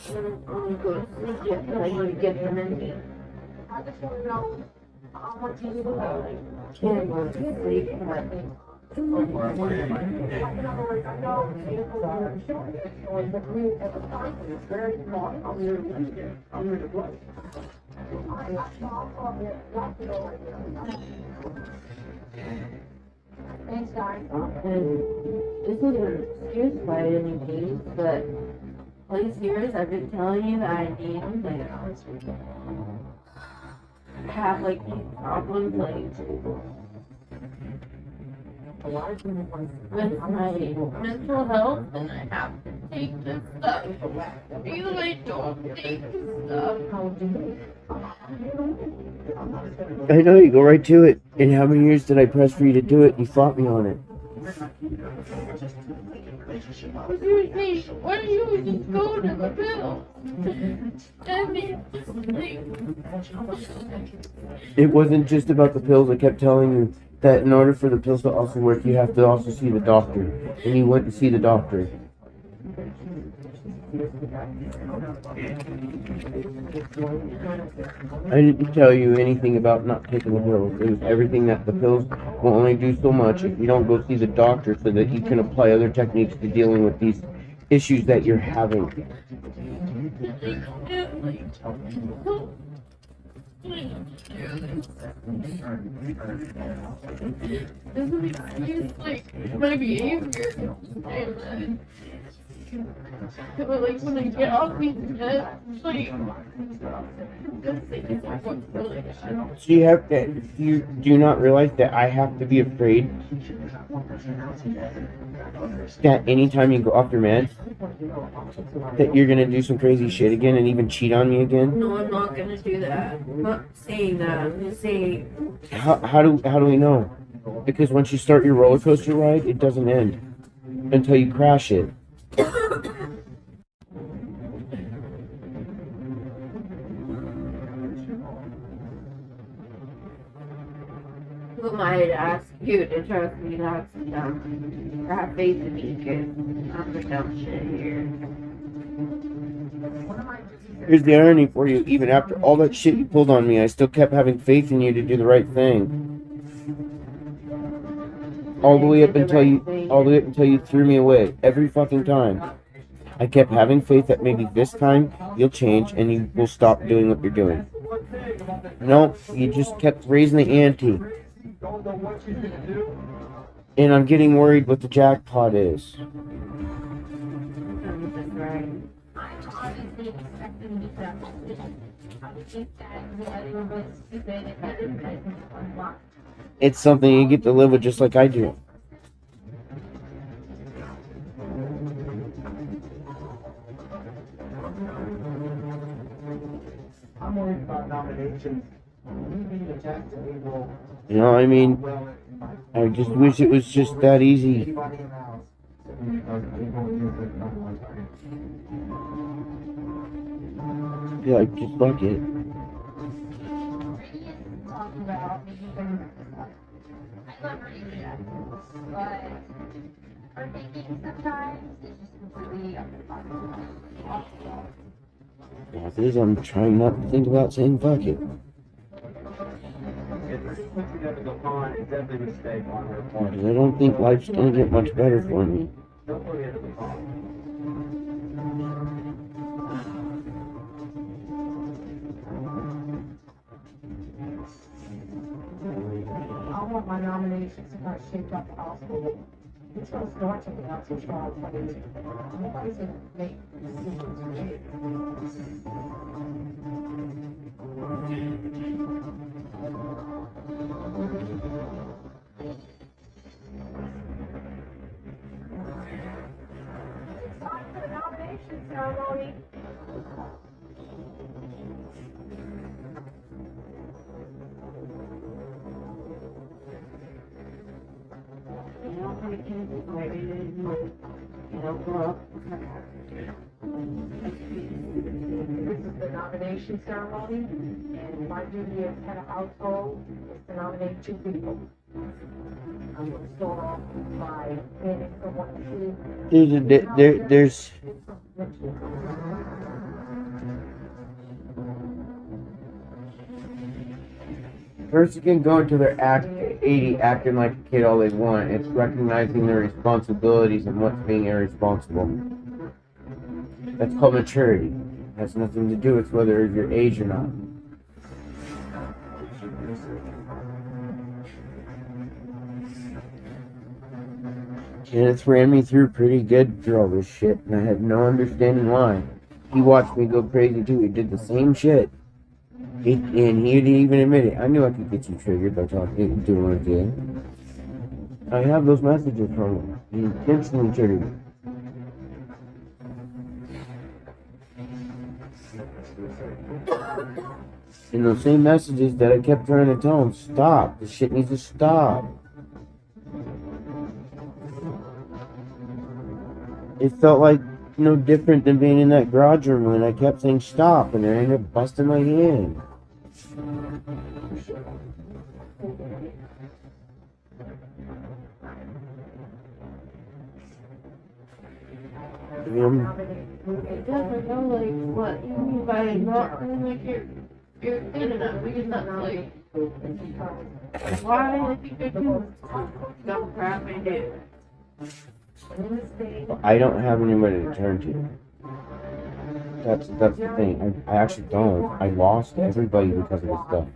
I'm go to sleep yet, but I need to get them in me. I just want to know how much you do. Can't go to sleep, and this isn't an excuse by any means, but all these years I've been telling you that I need like have like these problems like with my mental health, and I have to take this stuff. Because I don't take this stuff. I know, you go right to it. And how many years did I press for you to do it? You fought me on it. Seriously, why don't you just go to the bill? It wasn't just about the pills. I kept telling you that in order for the pills to also work, you have to also see the doctor. And you went to see the doctor. I didn't tell you anything about not taking the pills. It was everything that the pills will only do so much if you don't go see the doctor, so that you can apply other techniques to dealing with these issues that you're having. Doesn't excuse like my behavior. Like when I get off these meds, like this thing is like what's really bad. So you have to, you do not realize that I have to be afraid that anytime you go off your meds, that you're gonna do some crazy shit again and even cheat on me again? No, I'm not gonna do that. I'm not saying that. I'm just saying. How do we know? Because once you start your roller coaster ride, it doesn't end until you crash it. Who might ask you to trust me not to dumb or have faith in me, because I'm the dumb shit here. Here's the irony for you. Even after all that shit you pulled on me, I still kept having faith in you to do the right thing. All the way up until you threw me away every fucking time. I kept having faith that maybe this time you'll change and you will stop doing what you're doing. No, you just kept raising the ante. And I'm getting worried what the jackpot is. It's something you get to live with just like I do. I'm worried about nominations. You know, I mean, I just wish it was just that easy. Yeah, just like it. I'm trying not to think about saying fuck it. Because I don't think life's gonna get much better for me. I want my nominations to not shake up the household. It's going to start something else in trial. Nobody's going to make decisions for you. It's time for the nomination ceremony. This is the nomination ceremony, and my duty as head of household is to nominate two people. I'm going to start off by naming someone to There's person can go until they're 80 acting like a kid all they want. It's recognizing their responsibilities and what's being irresponsible. That's called maturity. It has nothing to do with whether it's your age or not. Kenneth ran me through pretty good through all this shit, and I had no understanding why. He watched me go crazy too. He did the same shit. And he didn't even admit it. I knew I could get you triggered by talking, doing what I did. I have those messages from him. He intentionally triggered me. And those same messages that I kept trying to tell him, stop. This shit needs to stop. It felt like no different than being in that garage room when I kept saying stop, and I ended up busting my hand. It doesn't know like what you mean by not feeling like you're good enough. Because that's like why if you could do dumb crap and do. I don't have anybody to turn to. That's the thing. I actually don't. I lost everybody because of this stuff.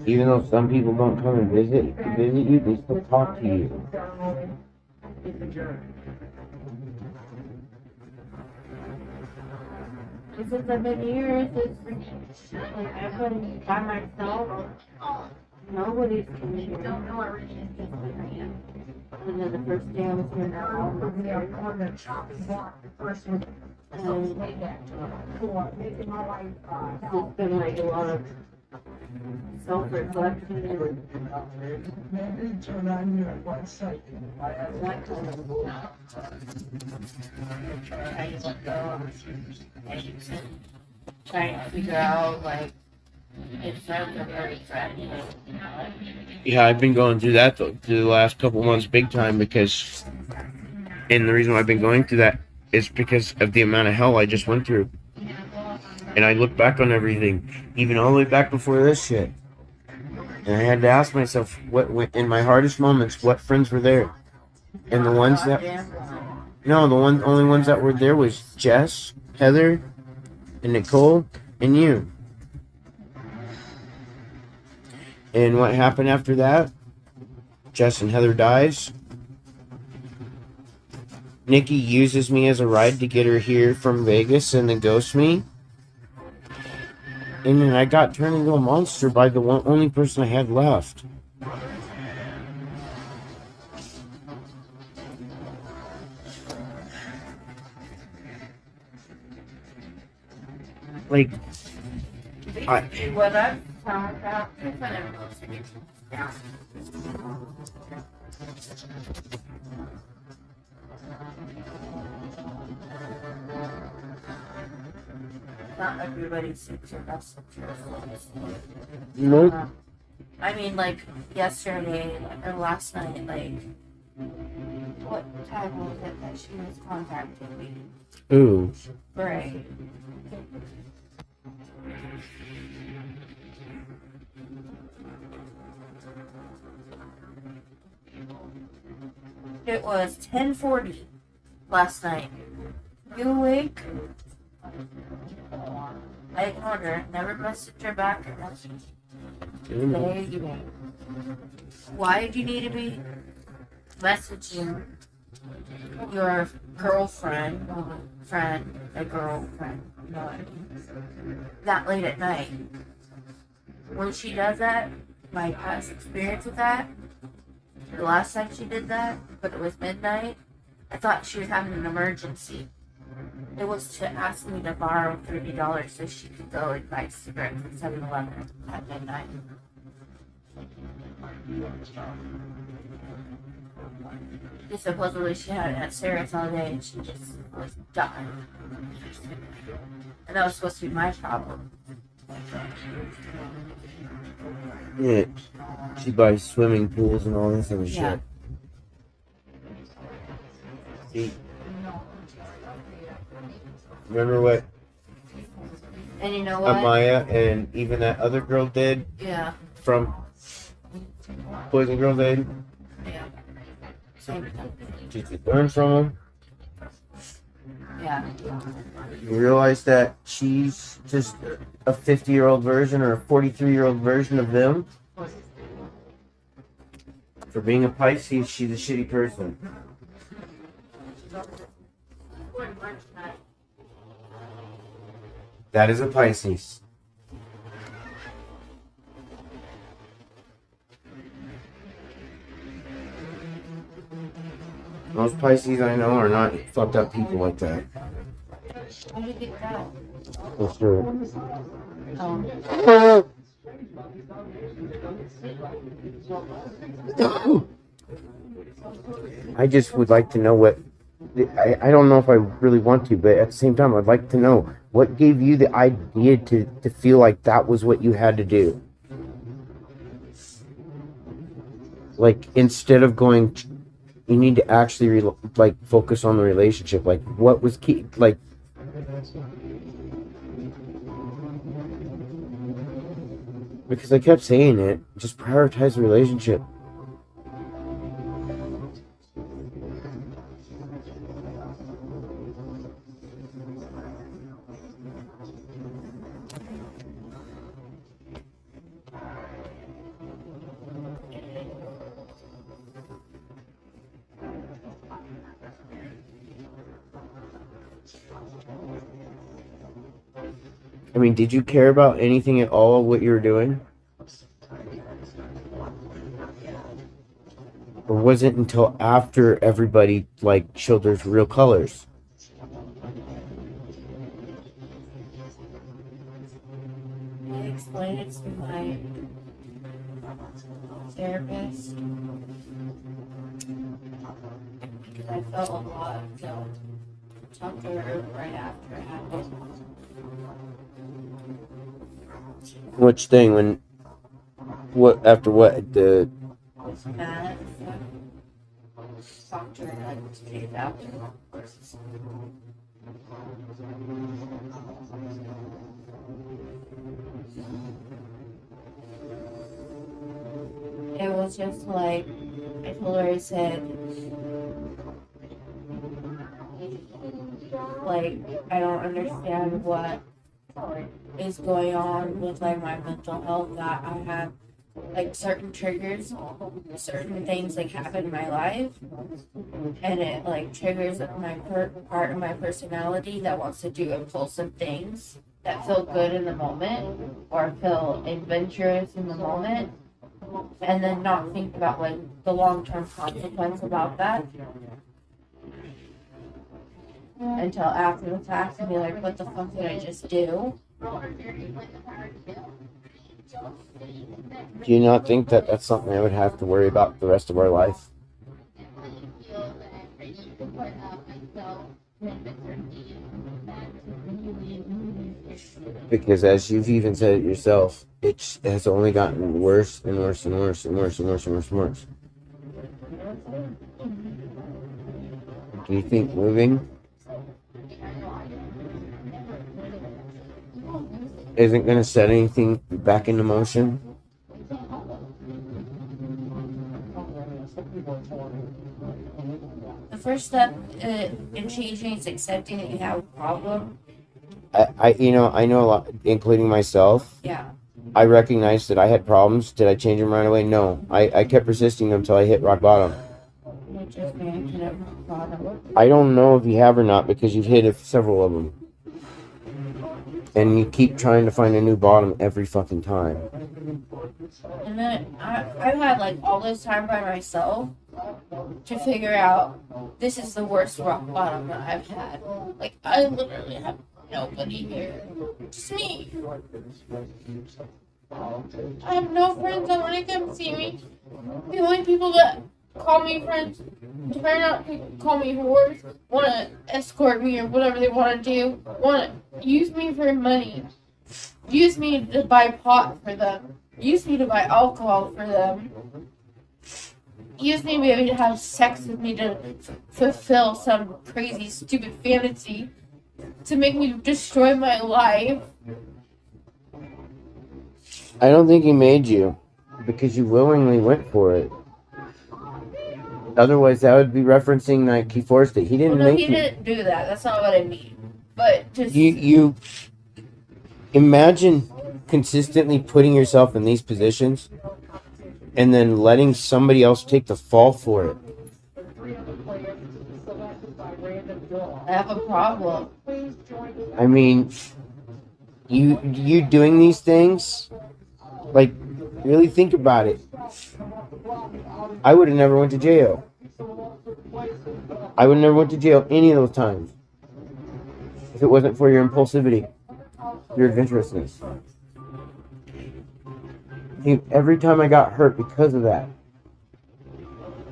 Even though some people don't come and visit you, they still talk to you. Since I've been here, it's like I've been by myself. Nobody's coming here. And then the first day I was here now, it's been like a lot of self-reflection and turn on your website. Trying to figure out like if friends are very threatening. Yeah, I've been going through that through the last couple months big time because, and the reason why I've been going through that is because of the amount of hell I just went through. And I look back on everything, even all the way back before this shit. And I had to ask myself, what in my hardest moments, what friends were there? And the ones that, no, only ones that were there was Jess, Heather, and Nicole, and you. And what happened after that? Jess and Heather dies. Nikki uses me as a ride to get her here from Vegas and then ghosts me. And then I got turned into a monster by the only person I had left. Like, What I've found out is that everyone's not everybody suits your best interests. nope. I mean, like yesterday or last night, like what time was it that she was contacting me? Ooh. Right. It was 10:40 last night. You awake? I ignored her. Never messaged her back. Why do you need to be messaging your girlfriend, that late at night? When she does that, my past experience with that, the last time she did that, but it was midnight, I thought she was having an emergency. It was to ask me to borrow $30 so she could go and buy cigarettes at 7-Eleven at midnight. Supposedly she had cigarettes all day and she just was dying. And that was supposed to be my problem. Yeah. She buys swimming pools and all this other shit. See? Remember what And you know what? Amaya and even that other girl did Yeah. from Boys and Girls Aid. Yeah. Same company. Did you learn from them? Yeah. You realize that she's just a 50-year-old version or a 43-year-old version of them? For being a Pisces, she's a shitty person. That is a Pisces. Most Pisces I know are not fucked up people like that. How do you get that? For sure. I just would like to know what. I don't know if I really want to, but at the same time, I'd like to know what gave you the idea to feel like that was what you had to do. Like, instead of going, you need to actually, focus on the relationship. Like, what was key? Like, because I kept saying it, just prioritize the relationship. I mean, did you care about anything at all what you were doing? Or was it until after everybody, showed their real colors? I explained it to my therapist because I felt a lot of guilt. Talked to her right after it happened. Which thing? When? What? After what? The. Was mad and stuff. Talked to her like 2 days after. It was just like, I told her, I said, I don't understand what is going on with my mental health, that I have certain triggers, certain things happen in my life, and it triggers my part of my personality that wants to do impulsive things that feel good in the moment or feel adventurous in the moment, and then not think about the long-term consequence about that until after the fact and be like, what the fuck did I just do? Do you not think that that's something I would have to worry about the rest of our life? Because as you've even said it yourself, it has only gotten worse and worse and worse and worse and worse and worse and worse. Do you think moving isn't going to set anything back into motion? The first step in changing is accepting that you have a problem. I know a lot, including myself. Yeah. I recognized that I had problems. Did I change them right away? No. I kept resisting them until I hit rock bottom. Which is me, I hit rock bottom. I don't know if you have or not, because you've hit several of them. And you keep trying to find a new bottom every fucking time. And then I've had all this time by myself to figure out this is the worst rock bottom that I've had. I literally have nobody here. Just me. I have no friends that want to come see me. The only people that call me friends, try not to call me whores, want to escort me or whatever they want to do, want to use me for money, use me to buy pot for them, use me to buy alcohol for them, use me maybe to have sex with me to fulfill some crazy stupid fantasy to make me destroy my life. I don't think he made you because you willingly went for it. Otherwise, that would be referencing like he forced it. He didn't Well, no, make he you. didn't do that. That's not what I mean. But just You imagine consistently putting yourself in these positions and then letting somebody else take the fall for it. I have a problem. I mean, you doing these things, like, really think about it. I would have never went to jail. I would have never went to jail any of those times if it wasn't for your impulsivity, your adventurousness. Dude, every time I got hurt because of that,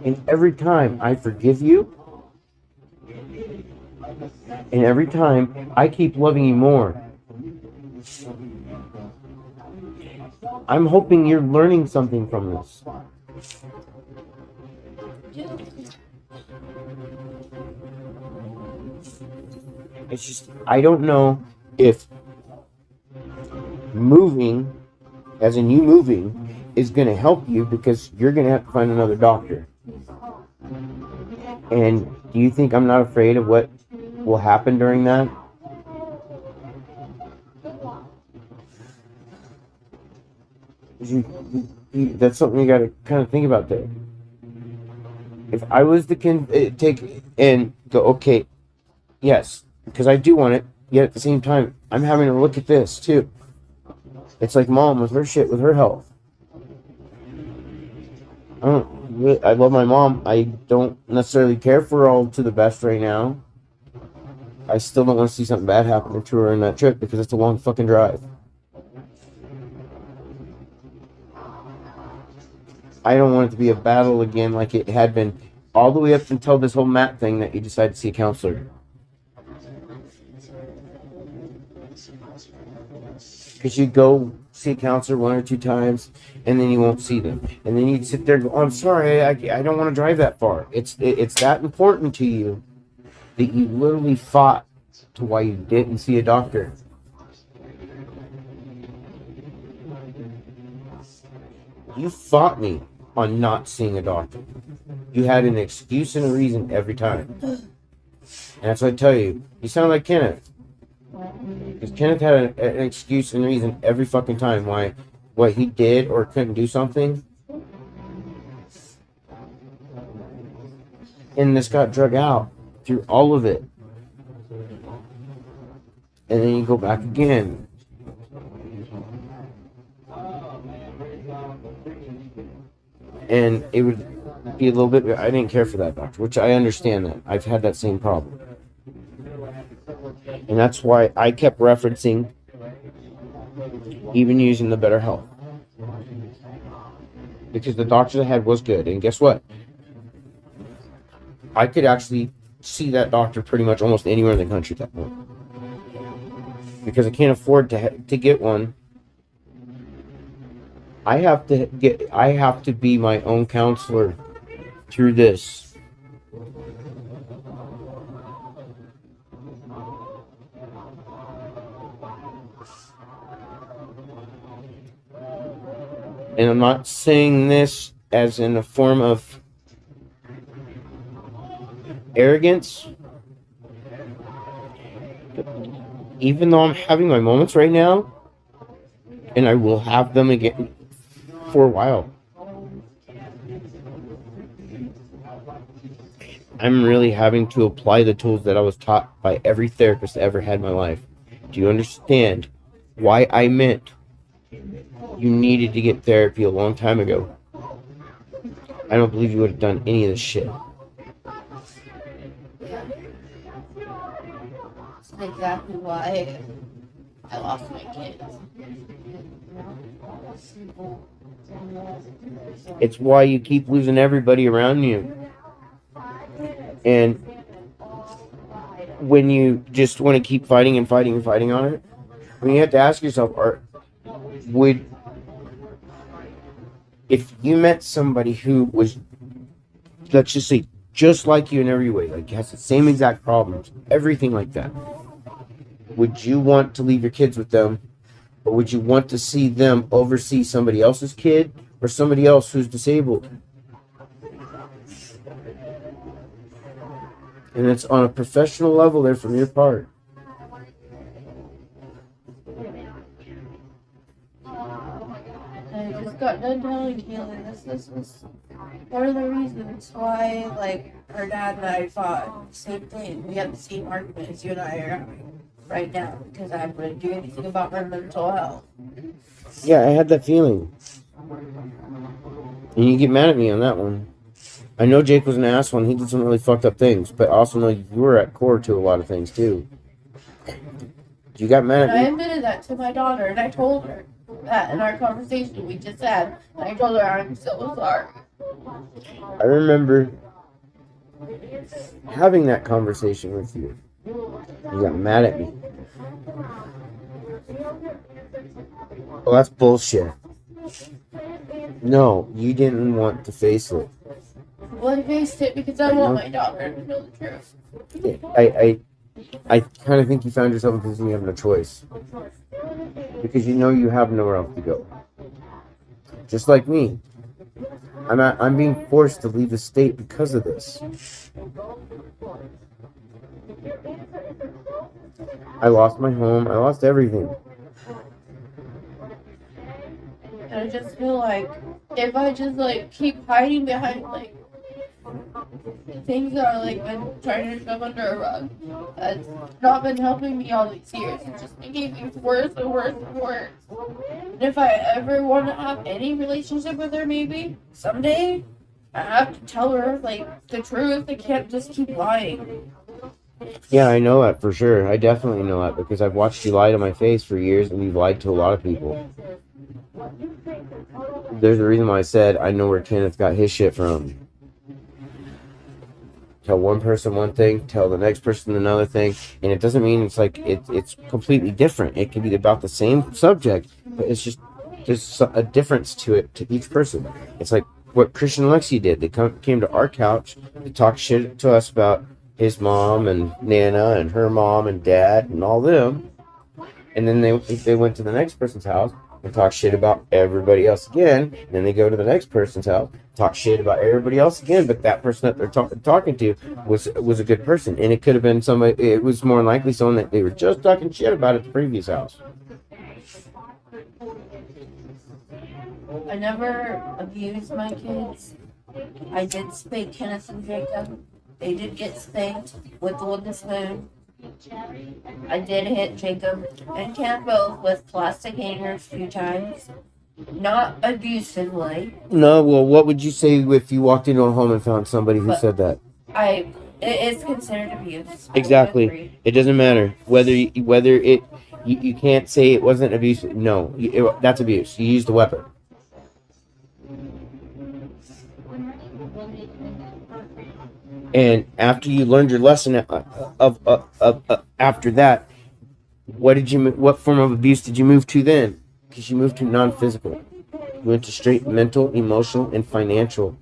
and every time I forgive you, and every time I keep loving you more. I'm hoping you're learning something from this. It's just, I don't know if moving, as in you moving, is going to help you because you're going to have to find another doctor. And do you think I'm not afraid of what will happen during that? That's something you got to kind of think about there. If I was to take and go, okay, yes, because I do want it, yet at the same time, I'm having to look at this too. It's like mom with her shit, with her health. I love my mom. I don't necessarily care for her all to the best right now. I still don't want to see something bad happen to her in that trip because it's a long fucking drive. I don't want it to be a battle again like it had been all the way up until this whole Matt thing that you decided to see a counselor. Because you go see a counselor 1 or 2 times and then you won't see them. And then you'd sit there and go, oh, I'm sorry, I don't want to drive that far. It's that important to you that you literally fought to why you didn't see a doctor. You fought me on not seeing a doctor. You had an excuse and a reason every time. And that's what I tell you. You sound like Kenneth. Because Kenneth had an excuse and reason every fucking time why what he did or couldn't do something. And this got drug out through all of it. And then you go back again. And it would be a little bit, I didn't care for that doctor, which I understand that. I've had that same problem. And that's why I kept referencing even using the better health. Because the doctor I had was good. And guess what? I could actually see that doctor pretty much almost anywhere in the country at that point. Because I can't afford to get one. I have to be my own counselor through this. And I'm not saying this as in a form of arrogance. Even though I'm having my moments right now, and I will have them again for a while, I'm really having to apply the tools that I was taught by every therapist I ever had in my life. Do you understand why I meant you needed to get therapy a long time ago? I don't believe you would have done any of this shit. That's exactly why I lost my kids. It's why you keep losing everybody around you. And when you just want to keep fighting and fighting and fighting on it, I mean, you have to ask yourself, if you met somebody who was, let's just say, just like you in every way, like has the same exact problems, everything like that, would you want to leave your kids with them, or would you want to see them oversee somebody else's kid or somebody else who's disabled? And it's on a professional level there from your part. I just got done telling Keelan this was one of the reasons why, like, her dad and I fought. Same thing. We had the same arguments you and I are having right now because I wouldn't do anything about my mental health. Yeah, I had that feeling. And you get mad at me on that one. I know Jake was an asshole and he did some really fucked up things, but I also know you were at core to a lot of things too. You got mad And I at me? admitted that to my daughter, and I told her that in our conversation we just had. And I told her I'm so sorry. I remember having that conversation with you. You got mad at me. Well, that's bullshit. No, you didn't want to face it. Well, I faced it because I want my daughter to know the truth. I kind of think you found yourself in a position you have no choice. Because you know you have nowhere else to go. Just like me. I'm being forced to leave the state because of this. I lost my home. I lost everything. And I just feel like if I just like keep hiding behind like things that are like been trying to shove under a rug, that's not been helping me all these years. It's just making things worse and worse and worse. And if I ever want to have any relationship with her, maybe someday, I have to tell her like the truth. I can't just keep lying. Yeah, I know that for sure. I definitely know that because I've watched you lie to my face for years and you've lied to a lot of people. There's a reason why I said I know where Kenneth got his shit from. Tell one person one thing, tell the next person another thing, and it doesn't mean it's like it's completely different. It can be about the same subject, but it's just there's a difference to it to each person. It's like what Christian and Lexi did. They came to our couch, they talked shit to us about his mom and Nana and her mom and dad and all them, and then they went to the next person's house and talk shit about everybody else again. And then they go to the next person's house, talk shit about everybody else again. But that person that they're talking to was a good person, and it could have been somebody. It was more than likely someone that they were just talking shit about at the previous house. I never abused my kids. I did spank Kenneth and Jacob. They did get spanked with the wooden spoon. I did hit Jacob and Ken both with plastic hangers a few times. Not abusively. No, well, what would you say if you walked into a home and found somebody who said that? It's considered abuse. Exactly. It doesn't matter whether you can't say it wasn't abuse. No, that's abuse. You used a weapon. And after you learned your lesson after that, what form of abuse did you move to then? Because you moved to non-physical. You went to straight mental, emotional, and financial.